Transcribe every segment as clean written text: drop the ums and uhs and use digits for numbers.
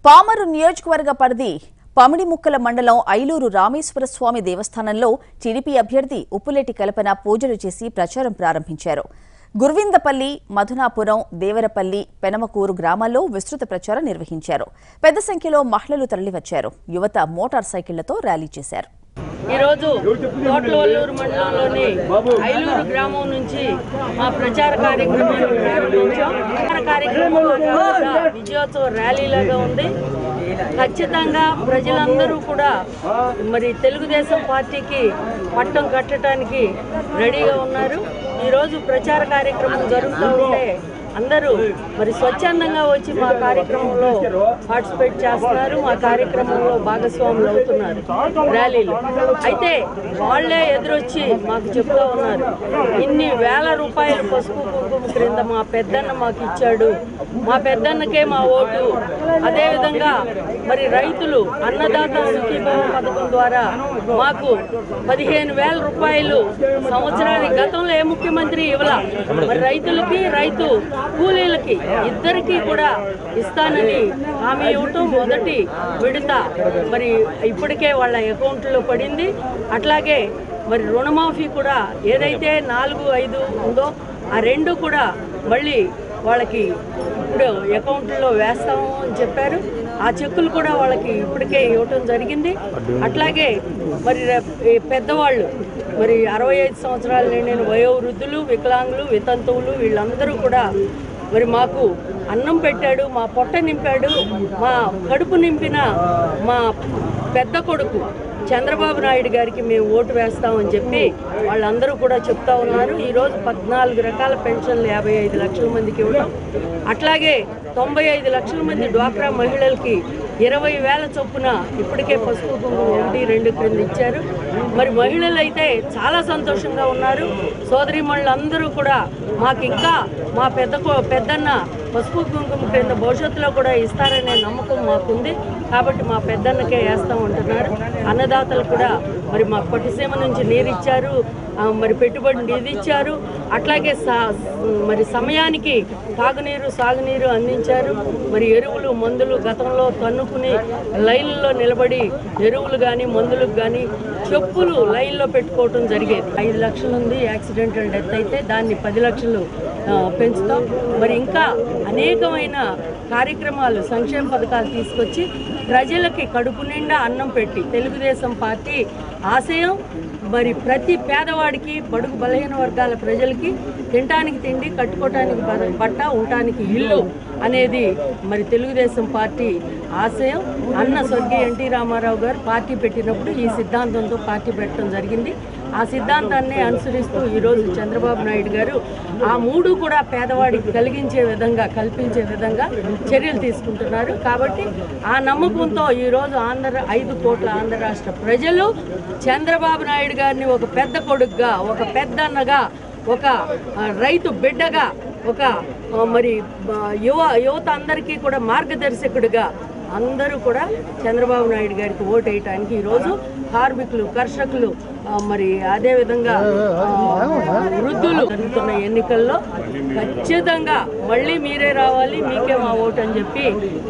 పామరు నియోజకవర్గ పరిధి పమిడిముక్కల మండలం ఐలూరు రామేశ్వర స్వామి దేవస్థానంలో టీడీపీ అభ్యర్థి ఉప్పులేటి కల్పన పూజలు చేసి ప్రచారం ప్రారంభించారు. గుర్విందపల్లి, మధునాపురం, దేవరపల్లి, పెనమకూరు గ్రామాల్లో విస్తృత ప్రచారం నిర్వహించారు. పెద్ద సంఖ్యలో మహిళలు తరలివచ్చారు. యువత మోటార్ సైకిళ్లతో ర్యాలీ చేశారు. ఈరోజు కోట్లవల్లూరు మండలంలోని ఐలూరు గ్రామం నుంచి మా ప్రచార కార్యక్రమాన్ని ప్రారంభించాం. కార్యక్రమంలో విజయోత్సవ ర్యాలీలాగా ఉంది. ఖచ్చితంగా ప్రజలందరూ కూడా మరి తెలుగుదేశం పార్టీకి పట్టం కట్టడానికి రెడీగా ఉన్నారు. ఈరోజు ప్రచార కార్యక్రమం జరుగుతూ ఉంటే అందరూ మరి స్వచ్ఛందంగా వచ్చి మా కార్యక్రమంలో పార్టిసిపేట్ చేస్తున్నారు. మా కార్యక్రమంలో భాగస్వాములు అవుతున్నారు ర్యాలీలు. అయితే వాళ్లే ఎదురొచ్చి మాకు చెప్తూ ఉన్నారు, ఇన్ని వేల రూపాయలు పసుపు కుంకుమ క్రింద మా పెద్దన్న మాకు ఇచ్చాడు, మా పెద్దన్నకే మా ఓటు. అదేవిధంగా మరి రైతులు అన్నదాత సుఖీభావ పథకం ద్వారా మాకు 15,000 రూపాయలు సంవత్సరానికి గతంలో ఏ ముఖ్యమంత్రి ఇవ్వాల. మరి రైతులకి రైతు కూలీలకి ఇద్దరికి కూడా ఇస్తానని హామీ ఇవ్వటం మొదటి విడత మరి ఇప్పటికే వాళ్ళ అకౌంట్లో పడింది. అట్లాగే మరి రుణమాఫీ కూడా ఏదైతే 4, 5 ఉందో ఆ 2 కూడా మళ్ళీ వాళ్ళకి ఇప్పుడు అకౌంట్లో వేస్తాము అని చెప్పారు. ఆ చెక్కులు కూడా వాళ్ళకి ఇప్పటికే ఇవ్వటం జరిగింది. అట్లాగే మరి పెద్దవాళ్ళు మరి 65 సంవత్సరాలు నిండిన వయోవృద్ధులు, వికలాంగులు, వితంతువులు వీళ్ళందరూ కూడా మరి మాకు అన్నం పెట్టాడు, మా పొట్ట నింపాడు, మా కడుపు నింపిన మా పెద్ద కొడుకు చంద్రబాబు నాయుడు గారికి మేము ఓటు వేస్తామని చెప్పి వాళ్ళందరూ కూడా చెప్తా ఉన్నారు. ఈరోజు 14 రకాల పెన్షన్లు 55 లక్షల మందికి ఇవ్వడం, అట్లాగే 95 లక్షల మంది డ్వాక్రా మహిళలకి 20,000 చొప్పున ఇప్పటికే పసుపు కుంకుమ 1, 2 క్రింద ఇచ్చారు. మరి మహిళలు అయితే చాలా సంతోషంగా ఉన్నారు. సోదరీమణులందరూ కూడా మాకు ఇంకా మా పెద్దన్న పసుపు కుంకుమ క్రింద భవిష్యత్తులో కూడా ఇస్తారనే నమ్మకం మాకుంది. కాబట్టి మా పెద్దన్నకే వేస్తామంటున్నారు. అన్నదాతలు కూడా మరి మాకు పట్టిసీమ నుంచి నీరు ఇచ్చారు, మరి పెట్టుబడి నిధి ఇచ్చారు. అట్లాగే మరి సమయానికి తాగునీరు, సాగునీరు అందించారు. మరి ఎరువులు, మందులు గతంలో తన్నుకుని లైన్లో నిలబడి ఎరువులు కానీ మందులకు కానీ చెప్పులు లైన్లో పెట్టుకోవటం జరిగేది. 5 లక్షలు ఉంది యాక్సిడెంటల్ డెత్ అయితే, దాన్ని 10 లక్షలు పెంచుతాం. మరి ఇంకా అనేకమైన కార్యక్రమాలు, సంక్షేమ పథకాలు తీసుకొచ్చి ప్రజలకి కడుపు నిండా అన్నం పెట్టి తెలుగుదేశం పార్టీ ఆశయం మరి ప్రతి పేదవాడికి, బడుగు బలహీన వర్గాల ప్రజలకి తినటానికి తిండి, కట్టుకోవటానికి బట్ట, ఉండటానికి ఇల్లు అనేది మరి తెలుగుదేశం పార్టీ ఆశయం. అన్న స్వర్గీయ ఎన్టీ రామారావు గారు పార్టీ పెట్టినప్పుడు ఈ సిద్ధాంతంతో పార్టీ పెట్టడం జరిగింది. ఆ సిద్ధాంతాన్ని అనుసరిస్తూ ఈరోజు చంద్రబాబు నాయుడు గారు ఆ 3 కూడా పేదవాడికి కల్పించే విధంగా చర్యలు తీసుకుంటున్నారు. కాబట్టి ఆ నమ్మకంతో ఈరోజు 5 కోట్ల ఆంధ్ర రాష్ట్ర ప్రజలు చంద్రబాబు నాయుడు గారిని ఒక పెద్ద కొడుకుగా, ఒక పెద్దన్నగా, ఒక రైతు బిడ్డగా, ఒక మరి యువత అందరికీ కూడా మార్గదర్శకుడిగా అందరూ కూడా చంద్రబాబు నాయుడు గారికి ఓటు వేయటానికి ఈరోజు కార్మికులు, కర్షకులు, మరి అదేవిధంగా వృద్ధులు జరుగుతున్న ఎన్నికల్లో ఖచ్చితంగా మళ్ళీ మీరే రావాలి, మీకే మా ఓటు అని చెప్పి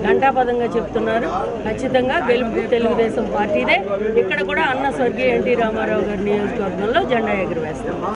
ఘంటాపదంగా చెప్తున్నారు. ఖచ్చితంగా గెలుపు తెలుగుదేశం పార్టీదే. ఇక్కడ కూడా అన్న స్వర్గీయ ఎన్టీ రామారావు గారి నియోజకవర్గంలో జెండా ఎగురవేస్తాం.